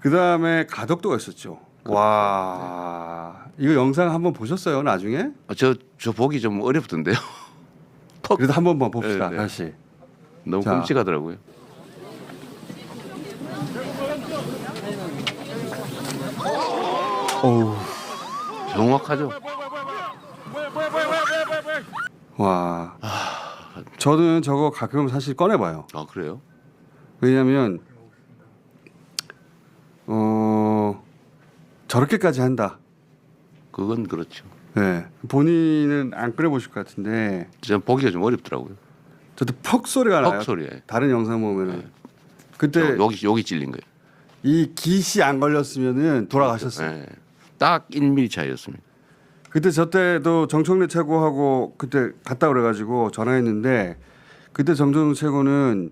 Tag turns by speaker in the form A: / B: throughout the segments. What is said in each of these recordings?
A: 그 다음에 가덕도가 있었죠. 와, 이거 영상 한번 보셨어요? 나중에?
B: 저 보기 좀 어렵던데요.
A: 그래도 한 번만 봅시다.
B: 네.
A: 다시.
B: 너무
A: 자.
B: 끔찍하더라고요.
A: 어우,
B: 정확하죠.
A: 와. 저는 저거 가끔 사실 꺼내봐요.
B: 아 그래요?
A: 왜냐하면 저렇게까지 한다.
B: 그건 그렇죠.
A: 네. 본인은 안 꺼내보실 것 같은데
B: 전 보기가 좀 어렵더라고요.
A: 저도 퍽 소리가 나요.
B: 퍽 소리에.
A: 다른 영상 보면은 그때
B: 여기 찔린 거예요.
A: 이 깃이 안 걸렸으면은 돌아가셨어요.
B: 네. 딱 1mm 차이였습니다.
A: 그때 저 때도 정청래 최고하고 그때 갔다 그래가지고 전화했는데 그때 정청래 최고는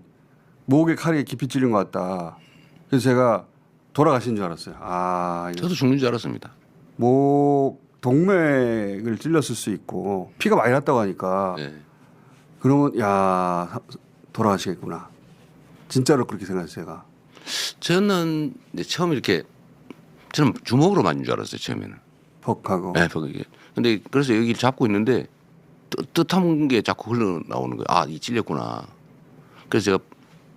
A: 목에 칼이 깊이 찔린 것 같다. 그래서 제가 돌아가신 줄 알았어요. 아, 이거
B: 저도 죽는 줄 알았습니다.
A: 목 동맥을 찔렸을 수 있고 피가 많이 났다고 하니까
B: 네.
A: 그러면 야 돌아가시겠구나. 진짜로 그렇게 생각했어요. 제가.
B: 저는 이제 처음 이렇게 저는 주먹으로 맞은 줄 알았어요 처음에는.
A: 퍽하고.
B: 네, 퍽이게. 근데 그래서 여기를 잡고 있는데 뜻한 게 자꾸 흘러 나오는 거예요. 아, 이 찔렸구나. 그래서 제가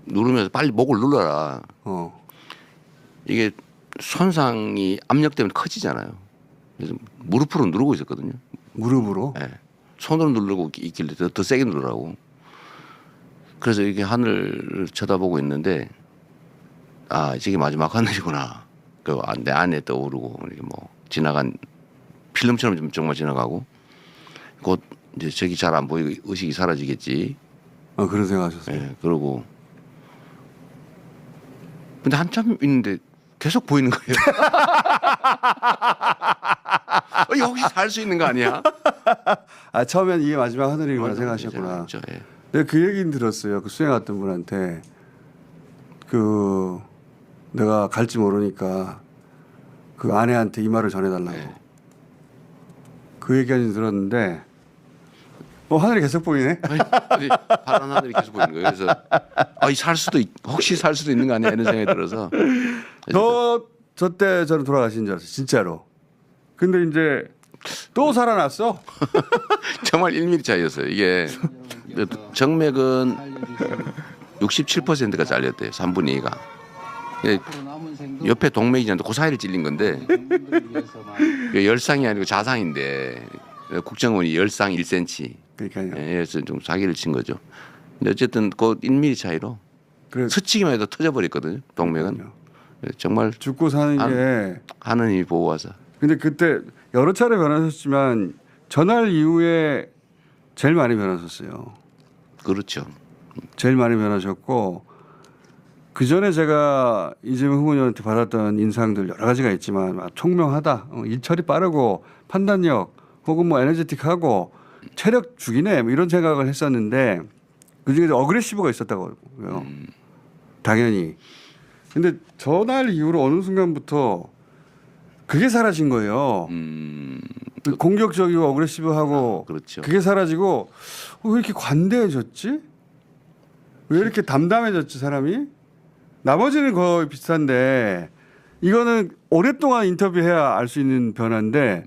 B: 누르면서 빨리 목을 눌러라. 이게 손상이 압력 때문에 커지잖아요. 그래서 무릎으로 누르고 있었거든요.
A: 무릎으로.
B: 네. 손으로 누르고 있길래 더 세게 누르라고. 그래서 이게 하늘을 쳐다보고 있는데 아, 저게 마지막 하늘이구나. 그 내 안에 떠오르고 이렇게 뭐 지나간 필름처럼 좀 정말 지나가고 곧 이제 저기 잘 안 보이고 의식이 사라지겠지.
A: 그런 생각하셨어요.
B: 예, 그러고 근데 한참 있는데 계속 보이는 거예요. 여기 살 수 있는 거 아니야?
A: 아 처음엔 이게 마지막 하늘이구나 생각하셨구나.
B: 그렇죠, 예.
A: 내가 그 얘기는 들었어요. 그 수행 왔던 분한테 그 내가 갈지 모르니까 그 아내한테 이 말을 전해달라고.
B: 네.
A: 그 얘기까지 들었는데 하늘이 계속 보이네.
B: 아니, 파란 하늘이 계속 보이는 거예요. 그래서 혹시 살 수도 있는 거 아니야 이런 생각이 들어서.
A: 저 때 저는 돌아가신 줄 알았어요. 진짜로. 근데 이제 또 살아났어.
B: 정말 1mm 차이였어요. 이게 정맥은 67%가 잘렸대요. 3분의 2가. 옆에 동맥이 있는데 그 사이를 찔린 건데 열상이 아니고 자상인데 국정원이 열상 1cm.
A: 그러니까요.
B: 그래서 좀 사기를 친 거죠. 근데 어쨌든 그 1mm 차이로 스치기만 해도 터져버렸거든요. 동맥은.
A: 그러니까요.
B: 정말
A: 죽고 사는 게.
B: 하느님이 보호하사.
A: 근데 그때 여러 차례 변하셨지만 전날 이후에 제일 많이 변하셨어요.
B: 그렇죠.
A: 제일 많이 변하셨고 그 전에 제가 이재명 후보님한테 받았던 인상들 여러 가지가 있지만 총명하다, 일처리 빠르고 판단력 혹은 뭐 에너제틱하고 체력 죽이네 뭐 이런 생각을 했었는데 그중에 어그레시브가 있었다고요. 당연히. 근데 전날 이후로 어느 순간부터 그게 사라진 거예요. 그 공격적이고 어그레시브하고
B: 그렇죠.
A: 그게 사라지고 왜 이렇게 관대해졌지? 왜 이렇게 담담해졌지 사람이? 나머지는 거의 비슷한데 이거는 오랫동안 인터뷰해야 알 수 있는 변화인데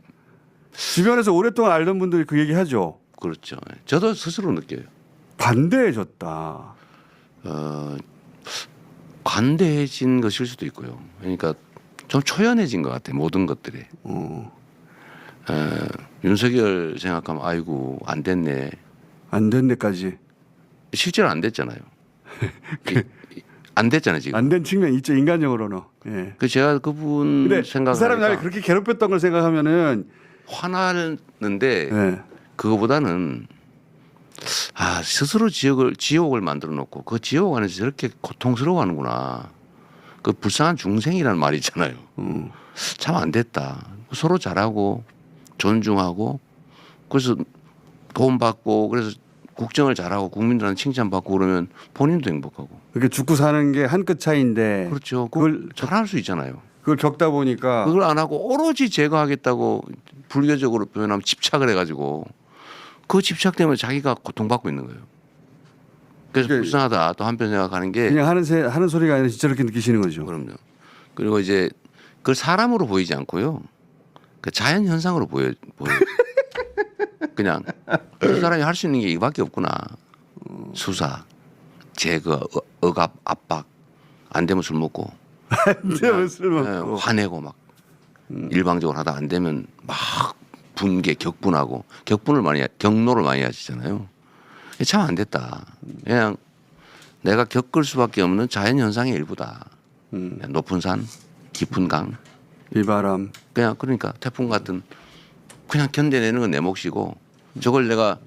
A: 주변에서 오랫동안 알던 분들이 그 얘기하죠.
B: 그렇죠. 저도 스스로 느껴요.
A: 관대해졌다.
B: 관대해진 것일 수도 있고요. 그러니까 좀 초연해진 것 같아요. 모든 것들이. 윤석열 생각하면 아이고 안 됐네.
A: 안 된 데까지.
B: 실제로 안 됐잖아요. 안 됐잖아요 지금.
A: 안 된 측면 있죠. 인간적으로는. 예.
B: 그 제가 그분
A: 근데
B: 생각을
A: 그 사람이 나를
B: 하니까
A: 그렇게 괴롭혔던 걸 생각하면은
B: 화나는데
A: 예.
B: 그거보다는 스스로 지옥을 만들어 놓고 그 지옥 안에서 저렇게 고통스러워하는구나. 그 불쌍한 중생이라는 말이 있잖아요. 참 안 됐다. 서로 잘하고 존중하고 그래서 돈 받고 그래서 국정을 잘하고 국민들한테 칭찬받고 그러면 본인도 행복하고.
A: 이렇게 죽고 사는 게 한 끗 차이인데
B: 그렇죠. 그걸 잘할 수 있잖아요.
A: 그걸 겪다 보니까
B: 그걸 안 하고 오로지 제거하겠다고 불교적으로 표현하면 집착을 해가지고 그 집착 때문에 자기가 고통받고 있는 거예요. 그래서
A: 그러니까
B: 불쌍하다 또 한편 생각하는 게
A: 그냥 하는 소리가 아니라 진짜 그렇게 느끼시는 거죠.
B: 그럼요. 그리고 이제 그걸 사람으로 보이지 않고요. 그 자연 현상으로 보여. 그냥 그 사람이 할 수 있는 게 이거밖에 없구나. 수사, 제거, 억압, 압박. 안 되면 술 먹고.
A: 안 되면 술 먹고.
B: 화내고 막 일방적으로 하다 안 되면 막 분개, 격분하고 경노를 많이 하시잖아요. 참 안 됐다. 그냥 내가 겪을 수밖에 없는 자연 현상의 일부다. 높은 산, 깊은 강,
A: 비바람.
B: 그냥 그러니까 태풍 같은 그냥 견뎌내는 건 내 몫이고 저걸 내가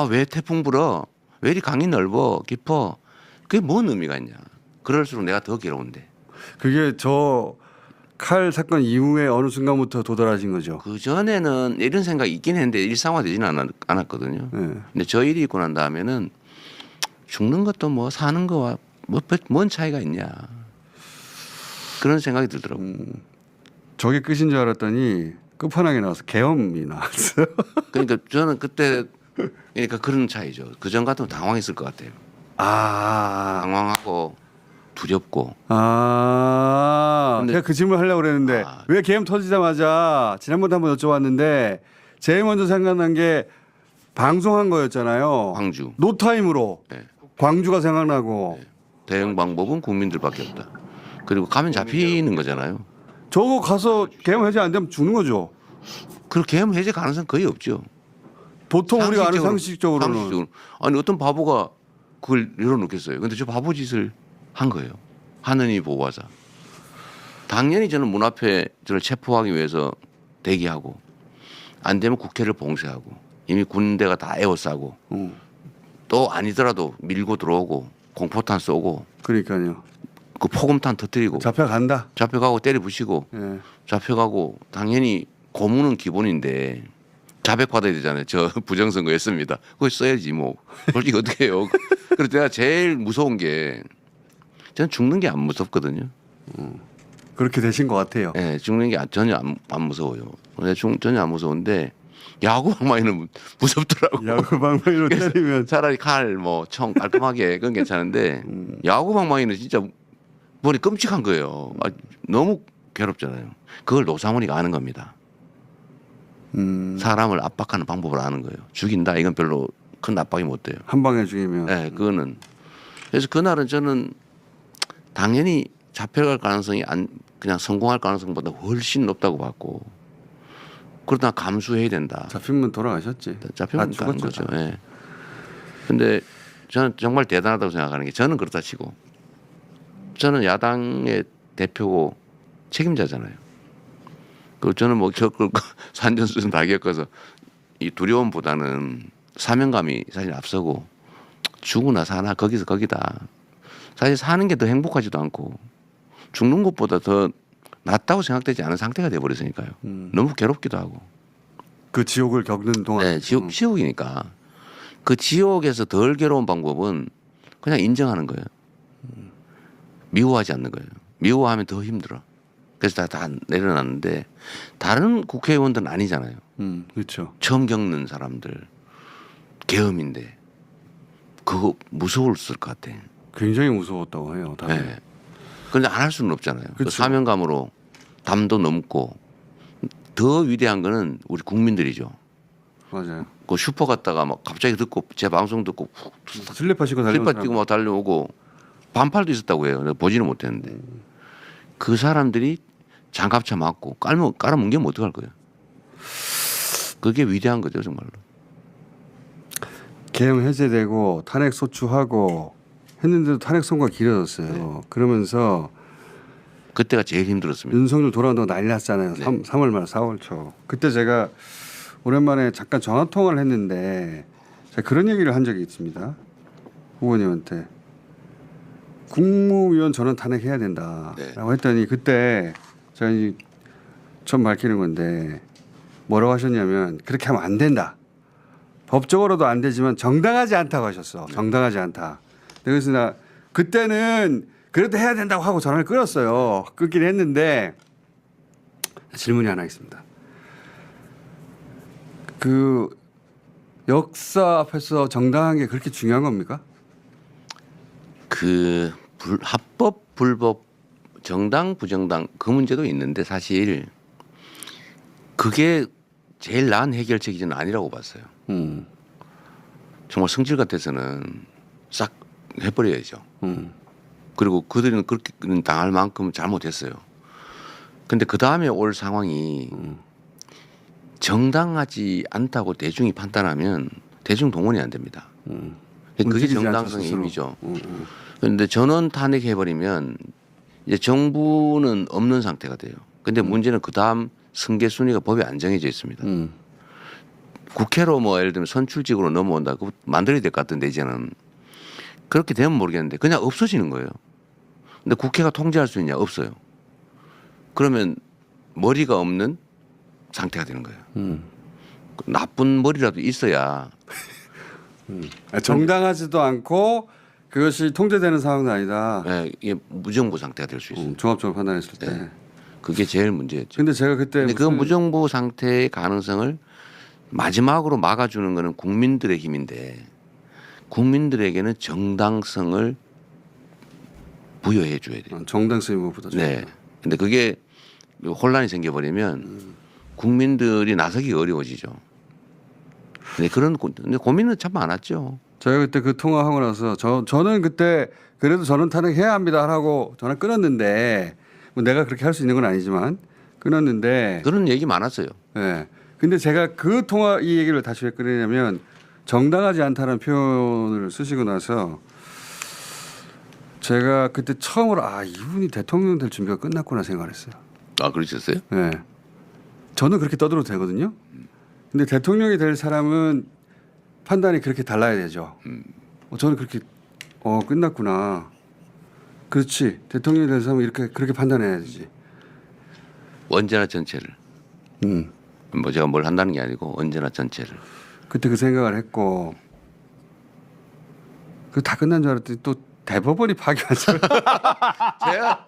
B: 왜 태풍 불어? 왜 이리 강이 넓어 깊어? 그게 뭔 의미가 있냐? 그럴수록 내가 더 괴로운데.
A: 그게 저 칼 사건 이후에 어느 순간부터 도달하신 거죠.
B: 그 전에는 이런 생각이 있긴 했는데 일상화되지는 않았거든요.
A: 네.
B: 근데 저 일이 있고 난 다음에는 죽는 것도 뭐 사는 거와 뭔 차이가 있냐 그런 생각이 들더라고요.
A: 저게 끝인 줄 알았더니 끝판왕에 나와서 계엄이 나왔어요.
B: 그러니까 저는 그때 그러니까 그런 차이죠. 그 전 같으면 당황했을 것 같아요.
A: 아,
B: 당황하고 두렵고.
A: 근데 제가 그 질문 하려고 그랬는데 왜 계엄 터지자마자 지난번에 한번 여쭤봤는데 제일 먼저 생각난 게 방송한 거였잖아요.
B: 광주.
A: 노타임으로
B: 네.
A: 광주가 생각나고
B: 대응 방법은 국민들밖에 없다. 그리고 가면 잡히는 거잖아요.
A: 저거 가서 계엄 해제 안 되면 죽는 거죠.
B: 그 계엄 해제 가능성 거의 없죠.
A: 보통 우리가 아는 상식적으로는.
B: 아니 어떤 바보가 그걸 열어놓겠어요. 근데 저 바보 짓을 한 거예요. 하느니 보호하자. 당연히 저는 문 앞에 저를 체포하기 위해서 대기하고 안 되면 국회를 봉쇄하고 이미 군대가 다 에워싸고 또 아니더라도 밀고 들어오고 공포탄 쏘고
A: 그러니까요.
B: 그 포금탄 터뜨리고
A: 잡혀간다.
B: 잡혀가고 때려 부시고
A: 예.
B: 잡혀가고 당연히 고문은 기본인데 자백받아야 되잖아요. 저 부정선거했습니다. 그거 써야지 뭐. 솔직히 어떻게 해요. 그래서 내가 제일 무서운 게 저는 죽는 게 안 무섭거든요.
A: 그렇게 되신 것 같아요.
B: 네, 죽는 게 전혀 안 무서워요. 근데 전혀 안 무서운데 야구 방망이는 무섭더라고.
A: 야구 방망이로 때리면
B: 차라리 칼, 뭐 총 깔끔하게 그건 괜찮은데 야구 방망이는 진짜 머리 끔찍한 거예요. 너무 괴롭잖아요. 그걸 노상훈이가 아는 겁니다. 사람을 압박하는 방법을 아는 거예요. 죽인다 이건 별로 큰 압박이 못 돼요.
A: 한 방에 죽이면.
B: 네, 그거는. 그래서 그날은 저는 당연히 잡혀갈 가능성이 그냥 성공할 가능성보다 훨씬 높다고 봤고 그러다 감수해야 된다.
A: 잡히면 돌아가셨지.
B: 잡히면 가는 거죠. 예. 근데 저는 정말 대단하다고 생각하는 게 저는 그렇다 치고 저는 야당의 대표고 책임자잖아요. 그 저는 뭐 겪을 산전수전 다 겪어서 이 두려움보다는 사명감이 사실 앞서고 죽으나 사나 거기서 거기다. 사실 사는 게 더 행복하지도 않고 죽는 것보다 더 낫다고 생각되지 않은 상태가 돼버렸으니까요. 너무 괴롭기도 하고.
A: 그 지옥을 겪는 동안.
B: 네, 지옥이니까. 그 지옥에서 덜 괴로운 방법은 그냥 인정하는 거예요. 미워하지 않는 거예요. 미워하면 더 힘들어. 그래서 다 내려놨는데 다른 국회의원들은 아니잖아요.
A: 그렇죠.
B: 처음 겪는 사람들 계엄인데 그거 무서웠을 것 같아.
A: 굉장히 무서웠다고 해요. 다들.
B: 네. 그런데 안 할 수는 없잖아요. 그
A: 그쵸.
B: 사명감으로 담도 넘고 더 위대한 거는 우리 국민들이죠.
A: 맞아요.
B: 그 슈퍼 갔다가 막 갑자기 듣고 제 방송 듣고
A: 슬리퍼 신고 달려오는
B: 슬리퍼 뛰고 막 달려오고 반팔도 있었다고 해요. 내가 보지는 못했는데 그 사람들이 장갑차 맞고 깔아뭉개면 어떡할 거예요. 그게 위대한 거죠 정말로.
A: 계엄 해제되고 탄핵 소추하고 했는데도 탄핵 선고가 길어졌어요.
B: 네.
A: 그러면서
B: 그때가 제일 힘들었습니다.
A: 윤석열 돌아온다고 난리 났잖아요.
B: 네.
A: 3월 말 4월 초. 그때 제가 오랜만에 잠깐 전화 통화를 했는데 제가 그런 얘기를 한 적이 있습니다. 후보님한테 국무위원 전원 탄핵해야 된다라고
B: 네.
A: 했더니 그때 제가 이제 처음 밝히는 건데 뭐라고 하셨냐면 그렇게 하면 안 된다. 법적으로도 안 되지만 정당하지 않다고 하셨어. 정당하지 않다. 그래서 나 그때는 그래도 해야 된다고 하고 전화를 끊었어요. 끊긴 했는데 질문이 하나 있습니다. 그 역사 앞에서 정당한 게 그렇게 중요한 겁니까?
B: 그 합법 불법 정당 부정당 그 문제도 있는데 사실 그게 제일 나은 해결책이 저는 아니라고 봤어요. 정말 성질 같아서는 싹 해버려야죠. 그리고 그들은 그렇게 당할 만큼 잘못했어요. 근데 그 다음에 올 상황이 정당하지 않다고 대중이 판단하면 대중 동원이 안 됩니다. 그게
A: 움직이지
B: 정당성의
A: 않죠,
B: 힘이죠. 그런데 전원 탄핵해버리면 이제 정부는 없는 상태가 돼요. 근데 문제는 그 다음 승계 순위가 법에 안 정해져 있습니다. 국회로 뭐 예를 들면 선출직으로 넘어온다. 그거 만들어야 될 것 같은데 이제는 그렇게 되면 모르겠는데 그냥 없어지는 거예요. 근데 국회가 통제할 수 있냐? 없어요. 그러면 머리가 없는 상태가 되는 거예요. 나쁜 머리라도 있어야
A: 정당하지도 않고 그것이 통제되는 상황도 아니다.
B: 예, 이게 무정부 상태가 될 수 있어요.
A: 종합적으로 판단했을 때.
B: 네. 그게 제일 문제였죠.
A: 근데 제가 그때
B: 근데 그 무정부 상태의 가능성을 마지막으로 막아주는 거는 국민들의 힘인데 국민들에게는 정당성을 부여해 줘야 돼요.
A: 정당성이 무엇보다
B: 네. 근데 그게 혼란이 생겨버리면 국민들이 나서기 어려워지죠. 근데 근데 고민은 참 많았죠.
A: 제가 그때 그 통화하고 나서 저는 그때 그래도 저는 탄핵해야 합니다 하고 전화 끊었는데 뭐 내가 그렇게 할 수 있는 건 아니지만 끊었는데
B: 그런 얘기 많았어요.
A: 네. 근데 제가 그 통화 이 얘기를 다시 왜 꺼내냐면 정당하지 않다는 표현을 쓰시고 나서 제가 그때 처음으로 이분이 대통령 될 준비가 끝났구나 생각을 했어요.
B: 아, 그러셨어요?
A: 네. 저는 그렇게 떠들어도 되거든요. 근데 대통령이 될 사람은 판단이 그렇게 달라야 되죠. 저는 그렇게 끝났구나. 그렇지. 대통령이 될 사람은 그렇게 판단해야 되지.
B: 언제나 전체를. 뭐 제가 뭘 한다는 게 아니고 언제나 전체를.
A: 그때 그 생각을 했고 그 다 끝난 줄 알았더니 또 대법원이 파기환송을
B: 제가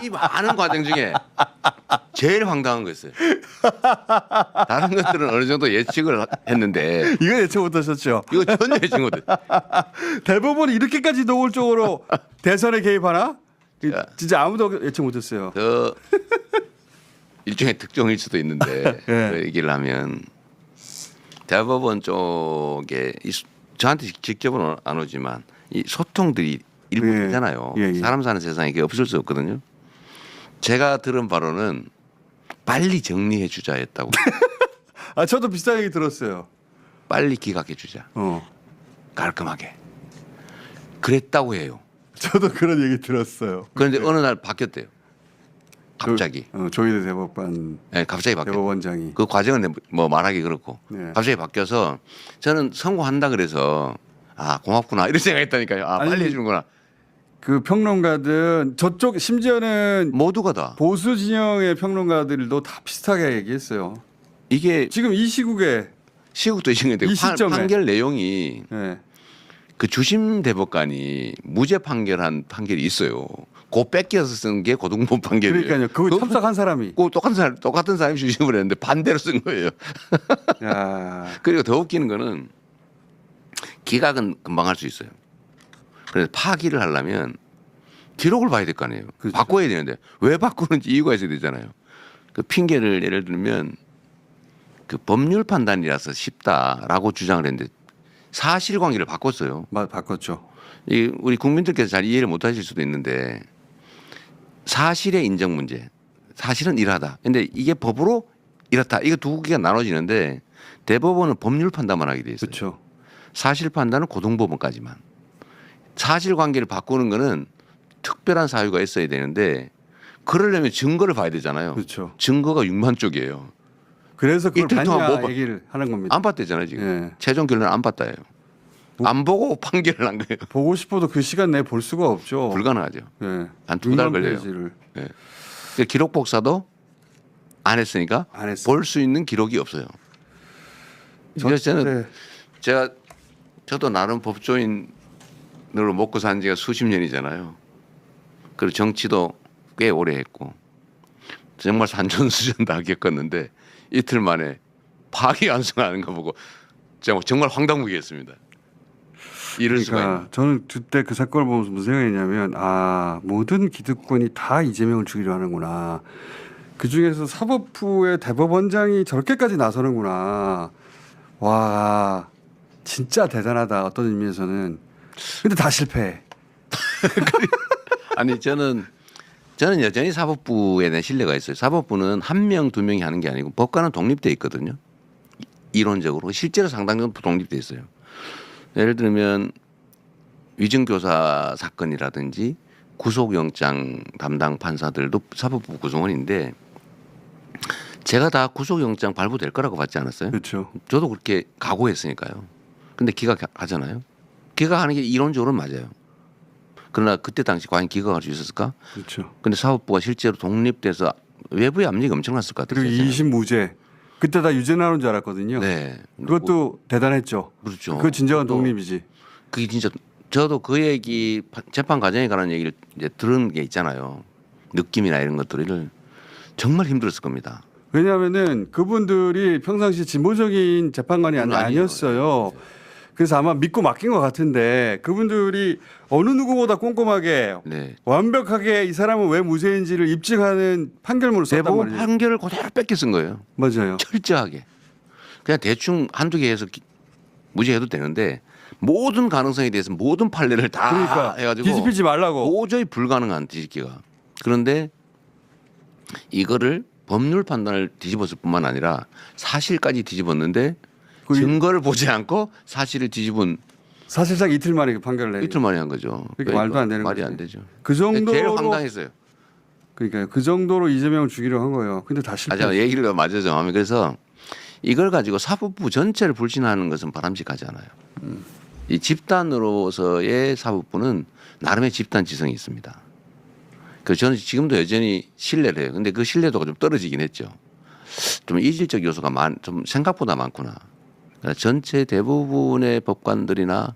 B: 이 많은 과정 중에 제일 황당한 거였어요. 다른 것들은 어느 정도 예측을 했는데
A: 이거 예측 못하셨죠?
B: 이거 전혀 예측 못해.
A: 대법원이 이렇게까지 노골적으로 대선에 개입하나? 진짜 아무도 예측 못했어요.
B: 그 일종의 특종일 수도 있는데
A: 네.
B: 그 얘기를 하면 대법원 쪽에 저한테 직접은 안 오지만 이 소통들이 일부잖아요.
A: 예.
B: 사람 사는 세상에 이게 없을 수 없거든요. 제가 들은 바로는 빨리 정리해 주자였다고.
A: 저도 비슷한 얘기 들었어요.
B: 빨리 기각해 주자. 깔끔하게. 그랬다고 해요.
A: 저도 그런 얘기 들었어요.
B: 그런데 어느 날 바뀌었대요. 갑자기.
A: 조희대 대법관
B: 네, 갑자기 바뀌었어요.
A: 대법원장이.
B: 그 과정은 뭐 말하기 그렇고
A: 네.
B: 갑자기 바뀌어서 저는 선고한다 그래서 고맙구나 이런 생각했다니까요. 빨리 해주는구나.
A: 그 평론가들 저쪽 심지어는
B: 모두가 다
A: 보수 진영의 평론가들도 다 비슷하게 얘기했어요.
B: 이게
A: 지금 이 시국에
B: 시국도 시국인데
A: 이 시점에.
B: 판결 내용이
A: 네.
B: 그 주심 대법관이 무죄 판결한 판결이 있어요. 그 뺏겨서 쓴 게 고등법 판결이에요.
A: 그러니까요. 그거 참석한 사람이.
B: 그 똑같은 사람이 주심을 했는데 반대로 쓴 거예요.
A: 야.
B: 그리고 더 웃기는 거는 기각은 금방 할 수 있어요. 그래서 파기를 하려면 기록을 봐야 될 거 아니에요.
A: 그렇죠.
B: 바꿔야 되는데 왜 바꾸는지 이유가 있어야 되잖아요. 그 핑계를 예를 들면 그 법률 판단이라서 쉽다라고 주장을 했는데 사실관계를 바꿨어요.
A: 바꿨죠.
B: 우리 국민들께서 잘 이해를 못하실 수도 있는데 사실의 인정 문제, 사실은 이러하다. 근데 이게 법으로 이렇다. 이거 두 개가 나눠지는데 대법원은 법률 판단만 하게 돼 있어요.
A: 그렇죠.
B: 사실 판단은 고등법원까지만. 사실관계를 바꾸는 거는 특별한 사유가 있어야 되는데 그러려면 증거를 봐야 되잖아요.
A: 그렇죠.
B: 증거가 6만 쪽이에요.
A: 그래서 그걸
B: 이틀 동안
A: 봤냐
B: 뭐
A: 얘기를 하는 겁니다.
B: 안 봤대잖아요 지금.
A: 예.
B: 최종 결론은 안 봤다예요. 안 보고 판결을 한 거예요.
A: 보고 싶어도 그 시간 내에 볼 수가 없죠.
B: 불가능하죠.
A: 예.
B: 한 두 달
A: 6만
B: 걸려요.
A: 페이지를
B: 그 기록 복사도 안 했으니까
A: 안 했어요.
B: 볼 수 있는 기록이 없어요. 그래서 저는
A: 네.
B: 저도 나름 법조인으로 먹고 산 지가 수십 년이잖아요. 그리고 정치도 꽤 오래 했고 정말 산전수전 다 겪었는데 이틀 만에 파기환송하는 거 보고 정말 황당무계했습니다. 이럴 수가 있나.
A: 그러니까 저는 그때 그 사건을 보면서 무슨 생각이냐면 모든 기득권이 다 이재명을 죽이려 하는구나. 그중에서 사법부의 대법원장이 저렇게까지 나서는구나. 와 진짜 대단하다 어떤 의미에서는. 근데 다 실패해.
B: 아니 저는 여전히 사법부에 대한 신뢰가 있어요. 사법부는 한 명, 두 명이 하는 게 아니고 법관은 독립돼 있거든요. 이론적으로 실제로 상당 정도 독립돼 있어요. 예를 들면 위증교사 사건이라든지 구속영장 담당 판사들도 사법부 구성원인데 제가 다 구속영장 발부될 거라고 봤지 않았어요?
A: 그렇죠.
B: 저도 그렇게 각오했으니까요. 근데 기각하잖아요. 기각하는 게 이론적으로는 맞아요. 그러나 그때 당시 과연 기각할 수 있었을까?
A: 그렇죠.
B: 근데 사법부가 실제로 독립돼서 외부의 압력이 엄청났을 것 같아요.
A: 그리고 2심 무죄. 그때 다 유죄 나오는 줄 알았거든요.
B: 네.
A: 그것도 대단했죠.
B: 그렇죠.
A: 그거 진정한
B: 그것도
A: 독립이지.
B: 그게 진짜 저도 그 얘기 재판 과정에 관한 얘기를 이제 들은 게 있잖아요. 느낌이나 이런 것들을 정말 힘들었을 겁니다.
A: 왜냐하면은 그분들이 평상시 진보적인 재판관이 아니었어요. 그래서 아마 믿고 맡긴 것 같은데 그분들이 어느 누구보다 꼼꼼하게
B: 네.
A: 완벽하게 이 사람은 왜 무죄인지를 입증하는 판결문을 썼단
B: 대법원
A: 말이에요.
B: 판결을 그대로 뺏겨 쓴 거예요.
A: 맞아요.
B: 철저하게. 그냥 대충 한두 개 해서 무죄해도 되는데 모든 가능성에 대해서 모든 판례를 다
A: 그러니까
B: 해가지고
A: 뒤집히지 말라고.
B: 도저히 불가능한 뒤집기가. 그런데 이거를 법률 판단을 뒤집었을 뿐만 아니라 사실까지 뒤집었는데 증거를 보지 않고 사실을 뒤집은
A: 사실상 이틀 만에 그 판결을 내요.
B: 이틀 만에 한 거죠.
A: 그러니까 말도 안 되는
B: 말이
A: 거지.
B: 안 되죠.
A: 그 정도로
B: 제일 황당했어요.
A: 그러니까 그 정도로 이재명을 죽이려 한 거예요. 근데 다 실패.
B: 제가 얘기를 맞아서 하면 그래서 이걸 가지고 사법부 전체를 불신하는 것은 바람직하지 않아요. 이 집단으로서의 사법부는 나름의 집단 지성이 있습니다. 그 저는 지금도 여전히 신뢰를 해요. 근데 그 신뢰도가 좀 떨어지긴 했죠. 좀 이질적 요소가 좀 생각보다 많구나. 그러니까 전체 대부분의 법관들이나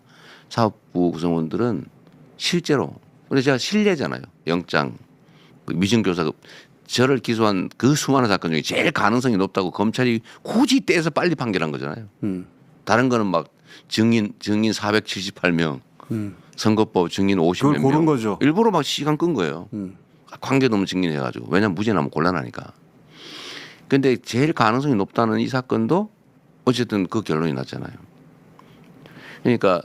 B: 사법부 구성원들은 실제로 근데 제가 신뢰잖아요. 영장 위증교사 저를 기소한 그 수많은 사건 중에 제일 가능성이 높다고 검찰이 굳이 떼서 빨리 판결한 거잖아요. 다른 거는 막 증인 478명, 선거법 증인 50몇
A: 그걸 고른
B: 명.
A: 거죠.
B: 일부러 막 시간 끈 거예요. 관계없는 증인해가지고 왜냐면 무죄 나면 곤란하니까. 근데 제일 가능성이 높다는 이 사건도 어쨌든 그 결론이 났잖아요. 그러니까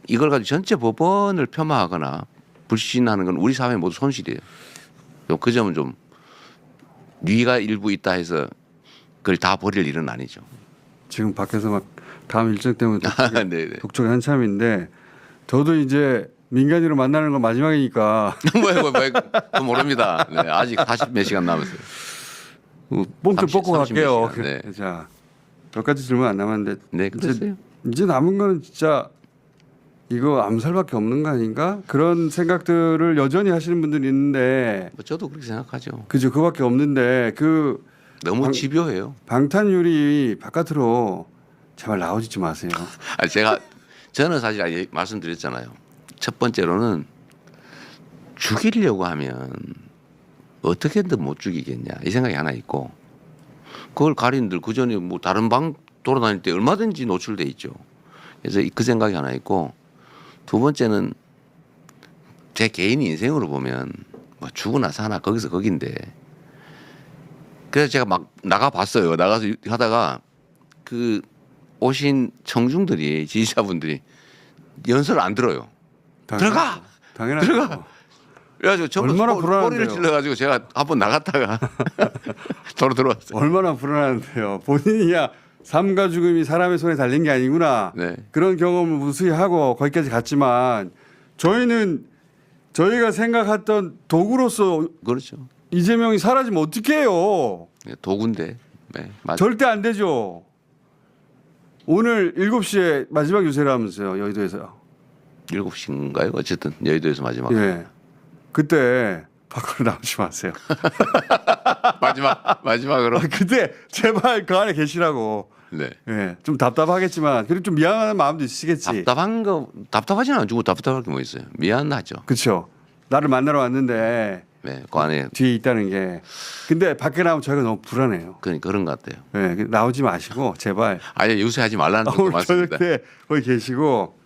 B: 이걸 가지고 전체 법원을 폄하하거나 불신하는 건 우리 사회 모두 손실이에요. 그 점은 좀 뉘가 일부 있다 해서 그걸 다 버릴 일은 아니죠.
A: 지금 밖에서 막 다음 일정 때문에
B: 네네.
A: 독촉이 한참인데 저도 이제 민간인으로 만나는 건 마지막이니까
B: 뭐 모릅니다. 네, 아직 40몇 시간 남았어요.
A: 뽕좀
B: 30,
A: 뽑고
B: 30
A: 갈게요.
B: 몇 시간, 네.
A: 자, 몇 가지 질문 안 남았는데
B: 네, 그랬어요.
A: 이제 남은 거는 진짜 이거 암살밖에 없는 거 아닌가? 그런 생각들을 여전히 하시는 분들이 있는데
B: 뭐 저도 그렇게 생각하죠.
A: 그죠? 그밖에 없는데 그
B: 너무 집요해요.
A: 방탄유리 바깥으로 제발 나오지 마세요.
B: 아니, 저는 사실 말씀드렸잖아요. 첫 번째로는 죽이려고 하면 어떻게든 못 죽이겠냐 이 생각이 하나 있고 그걸 가린들 그 전에 뭐 다른 방 돌아다닐 때 얼마든지 노출돼 있죠. 그래서 그 생각이 하나 있고 두 번째는 제 개인 인생으로 보면 뭐 죽으나 사나 거기서 거긴데 그래서 제가 막 나가 봤어요. 나가서 하다가 그 오신 청중들이 지지자분들이 연설을 안 들어요. 들어가!
A: 당연하죠.
B: 들어가! 그래가지고 전부
A: 얼마나
B: 소리를
A: 불안한데요.
B: 질러가지고 제가 한번 나갔다가 도로 들어왔어요.
A: 얼마나 불안한데요. 본인이야 삶과 죽음이 사람의 손에 달린 게 아니구나.
B: 네.
A: 그런 경험을 무수히 하고 거기까지 갔지만 저희는 저희가 생각했던 도구로서
B: 그렇죠.
A: 이재명이 사라지면 어떻게 해요.
B: 도구인데. 네, 맞아요.
A: 절대 안 되죠. 오늘 7시에 마지막 유세라면서요. 여의도에서.
B: 7시인가요? 어쨌든 여의도에서 마지막.
A: 예. 그때 밖으로 나오지 마세요.
B: 마지막으로.
A: 그때 제발 그 안에 계시라고.
B: 네.
A: 예. 좀 답답하겠지만 그리고 좀 미안한 마음도 있으시겠지.
B: 답답하지는 않고 답답할 게 뭐 있어요. 미안하죠.
A: 그렇죠. 나를 만나러 왔는데
B: 네, 그 안에
A: 뒤에 있다는 게. 근데 밖에 나오면 저희가 너무 불안해요.
B: 그런 것 같아요.
A: 예. 나오지 마시고 제발
B: 아예 유세하지 말라는 것도
A: 오늘 저녁
B: 맞습니다.
A: 때 거기 계시고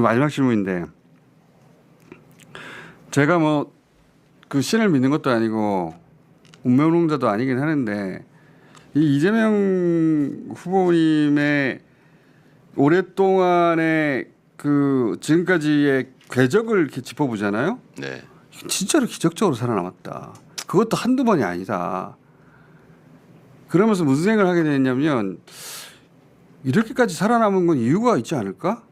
A: 마지막 질문인데 제가 뭐 그 신을 믿는 것도 아니고 운명론자도 아니긴 하는데 이 이재명 후보님의 오랫동안의 그 지금까지의 궤적을 이렇게 짚어보잖아요.
B: 네.
A: 진짜로 기적적으로 살아남았다. 그것도 한두 번이 아니다. 그러면서 무슨 생각을 하게 됐냐면 이렇게까지 살아남은 건 이유가 있지 않을까?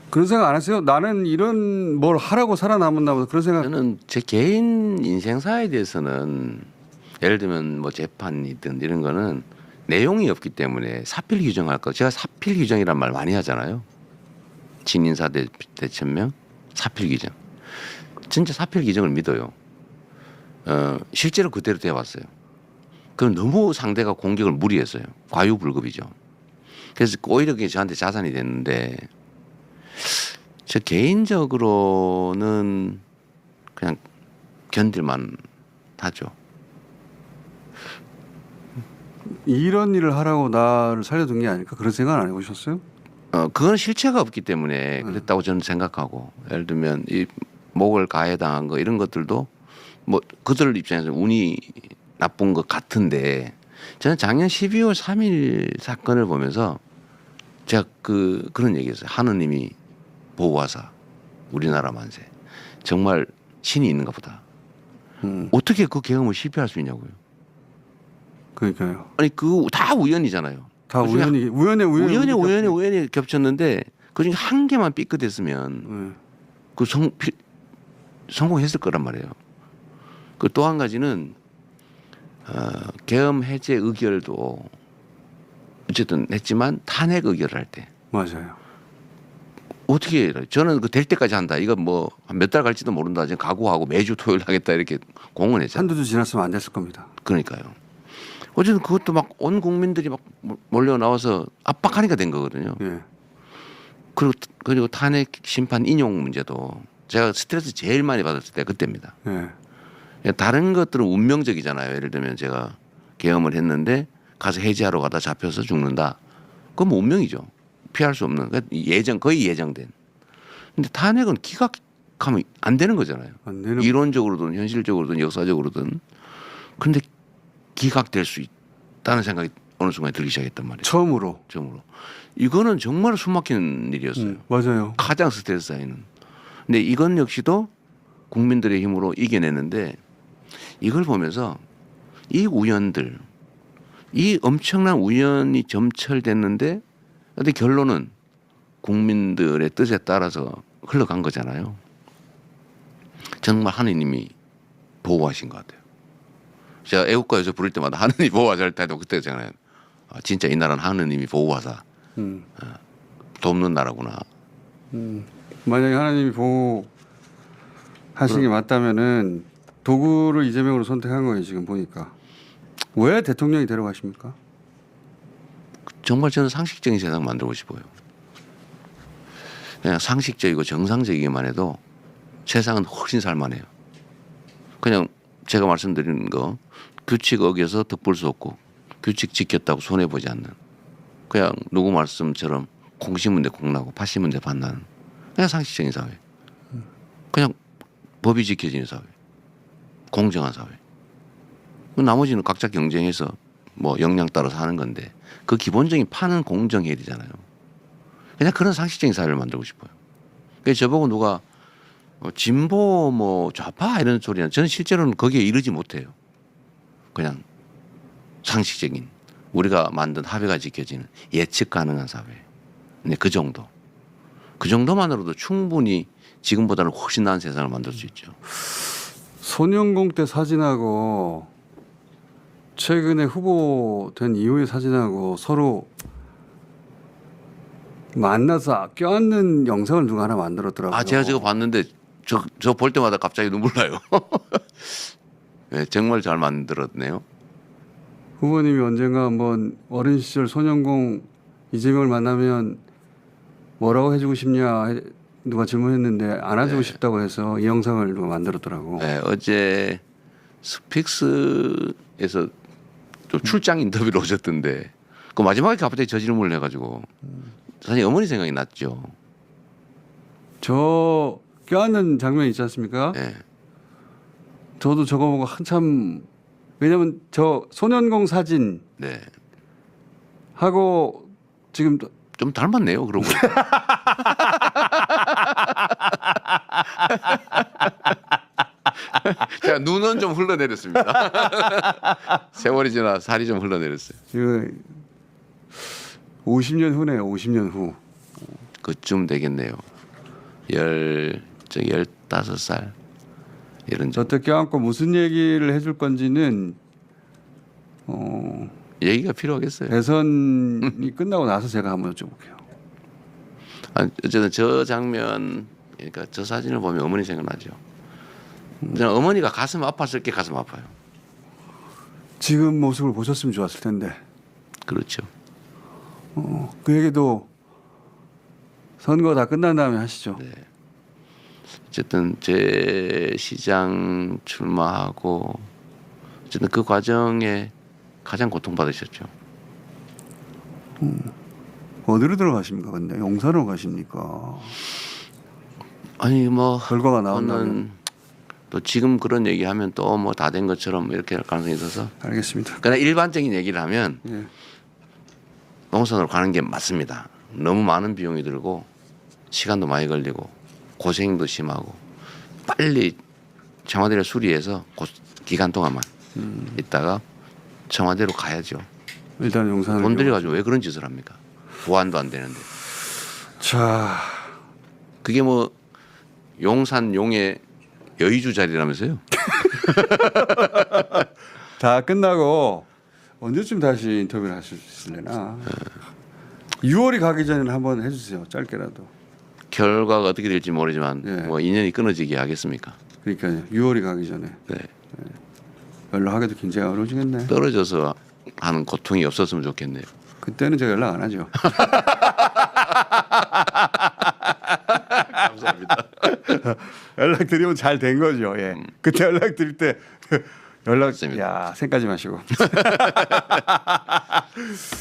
A: 그런 생각 안 하세요? 나는 이런 뭘 하라고 살아남았나 보다 그런 생각.
B: 저는 제 개인 인생사에 대해서는 예를 들면 뭐 재판이든 이런 거는 내용이 없기 때문에 사필 규정할 거. 제가 사필 규정이란 말 많이 하잖아요. 진인사 대천명 사필 규정. 진짜 사필 규정을 믿어요. 실제로 그대로 되어 왔어요. 그럼 너무 상대가 공격을 무리했어요. 과유불급이죠. 그래서 오히려 그게 저한테 자산이 됐는데 저 개인적으로는 그냥 견딜만 하죠.
A: 이런 일을 하라고 나를 살려둔 게 아닐까 그런 생각 안 해보셨어요?
B: 그건 실체가 없기 때문에 그랬다고 저는 생각하고 예를 들면 이 목을 가해당한 거 이런 것들도 뭐 그들 입장에서 운이 나쁜 것 같은데 저는 작년 12월 3일 사건을 보면서 제가 그런 얘기했어요. 하느님이 보호하사 우리나라 만세 정말 신이 있는가 보다. 어떻게 그 계엄을 실패할 수 있냐고요.
A: 그러니까요.
B: 아니 그 다 우연이잖아요.
A: 다
B: 그중에
A: 우연히
B: 겹쳤는데 그중에 한 개만 삐끗했으면 그 성공했을 거란 말이에요. 그 또 한 가지는 계엄 해제 의결도 어쨌든 했지만 탄핵 의결을 할 때
A: 맞아요.
B: 어떻게 해요? 저는 그 될 때까지 한다. 이거 뭐 몇 달 갈지도 모른다. 지금 각오하고 매주 토요일 하겠다 이렇게 공언했잖아요.
A: 한두 주 지났으면 안 됐을 겁니다.
B: 그러니까요. 어쨌든 그것도 막 온 국민들이 막 몰려 나와서 압박하니까 된 거거든요.
A: 예.
B: 그리고 탄핵 심판 인용 문제도 제가 스트레스 제일 많이 받았을 때 그때입니다.
A: 예.
B: 다른 것들은 운명적이잖아요. 예를 들면 제가 계엄을 했는데 가서 해제하러 가다 잡혀서 죽는다. 그건 뭐 운명이죠. 피할 수 없는. 거의 예정된. 근데 탄핵은 기각하면 안 되는 거잖아요.
A: 안 되는.
B: 이론적으로든 현실적으로든 역사적으로든. 그런데 기각될 수 있다는 생각이 어느 순간에 들기 시작했단 말이에요.
A: 처음으로.
B: 이거는 정말 숨막히는 일이었어요.
A: 맞아요.
B: 가장 스트레스 쌓이는. 근데 이건 역시도 국민들의 힘으로 이겨내는데 이걸 보면서 이 우연들, 이 엄청난 우연이 점철됐는데 근데 결론은 국민들의 뜻에 따라서 흘러간 거잖아요. 정말 하느님이 보호하신 것 같아요. 제가 애국가에서 부를 때마다 하느님 보호하자 할 때도 그때잖아요. 진짜 이 나라는 하느님이 보호하사 돕는 나라구나.
A: 만약에 하나님이 보호하신 게 맞다면은 도구를 이재명으로 선택한 거예요. 지금 보니까. 왜 대통령이 데려가십니까?
B: 정말 저는 상식적인 세상 만들고 싶어요. 그냥 상식적이고 정상적이기만 해도 세상은 훨씬 살만해요. 그냥 제가 말씀드리는 거 규칙 어겨서 득볼 수 없고 규칙 지켰다고 손해보지 않는 그냥 누구 말씀처럼 콩 심은 데 콩 나고 팥 심은 데 팥 나는 그냥 상식적인 사회. 그냥 법이 지켜지는 사회. 공정한 사회. 나머지는 각자 경쟁해서 뭐 역량 따라서 하는 건데 그 기본적인 판은 공정해야 되잖아요. 그냥 그런 상식적인 사회를 만들고 싶어요. 그래서 저보고 누가 진보 뭐 좌파 이런 소리는 저는 실제로는 거기에 이르지 못해요. 그냥 상식적인 우리가 만든 합의가 지켜지는 예측 가능한 사회. 근데 그 정도. 그 정도만으로도 충분히 지금보다는 훨씬 나은 세상을 만들 수 있죠.
A: 손영공 때 사진하고 최근에 후보된 이후의 사진하고 서로 만나서 껴안는 영상을 누가 하나 만들었더라고요.
B: 제가 저거 봤는데 저 볼 때마다 갑자기 눈물 나요. 네, 정말 잘 만들었네요.
A: 후보님이 언젠가 한번 어린 시절 손영공 이재명을 만나면 뭐라고 해주고 싶냐 누가 질문했는데 안아주고 싶다고 해서 이 영상을 누가 만들었더라고.
B: 네, 어제 스픽스에서 또 출장 인터뷰를 오셨던데 그 마지막에 갑자기 저 질문을 해가지고 사실 어머니 생각이 났죠.
A: 저 껴안는 장면 있지 않습니까?
B: 예.
A: 저도 저거 보고 한참 왜냐면 저 소년공 사진
B: 네.
A: 하고 지금
B: 좀 닮았네요. 그러고. 자, 눈은 좀 흘러내렸습니다. 세월이 지나 살이 좀 흘러내렸어요.
A: 지금 50년 후네요. 50년 후.
B: 그쯤 되겠네요. 15살 이런
A: 저때 껴안고 무슨 얘기를 해줄 건지는
B: 얘기가 필요하겠어요.
A: 대선이 끝나고 나서 제가 한번 여쭤볼게요.
B: 어쨌든 저 장면, 그러니까 저 사진을 보면 어머니 생각나죠. 저는 어머니가 가슴 아팠을 게 가슴 아파요.
A: 지금 모습을 보셨으면 좋았을 텐데.
B: 그렇죠.
A: 그 얘기도 선거 다 끝난 다음에 하시죠.
B: 네. 어쨌든 제 시장 출마하고 어쨌든 그 과정에 가장 고통받으셨죠.
A: 어디로 들어가십니까? 근데 용산으로 가십니까?
B: 아니 뭐
A: 결과가 나온다면.
B: 저는 또 지금 그런 얘기하면 또 뭐 다 된 것처럼 이렇게 할 가능성이 있어서
A: 알겠습니다.
B: 그러나 일반적인 얘기를 하면
A: 예.
B: 농산으로 가는 게 맞습니다. 너무 많은 비용이 들고 시간도 많이 걸리고 고생도 심하고 빨리 청와대를 수리해서 기간 동안만 있다가 청와대로 가야죠.
A: 일단 용산으로.
B: 돈 들여가지고 왜 그런 짓을 합니까? 보안도 안 되는데.
A: 자,
B: 그게 뭐 용산 용의 여의주 자리라면서요?
A: 다 끝나고 언제쯤 다시 인터뷰를 하실 수 있을래나? 6월이 가기 전에는 한번 해주세요. 짧게라도.
B: 결과가 어떻게 될지 모르지만
A: 예.
B: 뭐 인연이 끊어지게 하겠습니까?
A: 그러니까요. 6월이 가기 전에
B: 네.
A: 연락하기도 굉장히 어려워지겠네.
B: 떨어져서 하는 고통이 없었으면 좋겠네요.
A: 그때는 제가 연락 안 하죠.
B: 감사합니다.
A: 연락 드리면 잘 된 거죠. 예. 그때 연락 드릴 때 연락
B: 맞습니다.
A: 야 생까지 마시고.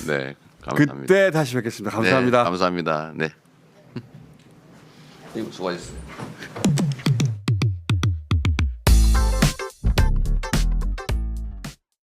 B: 네, 감사합니다.
A: 그때 다시 뵙겠습니다. 감사합니다.
B: 네, 감사합니다. 네. 수고하셨습니다.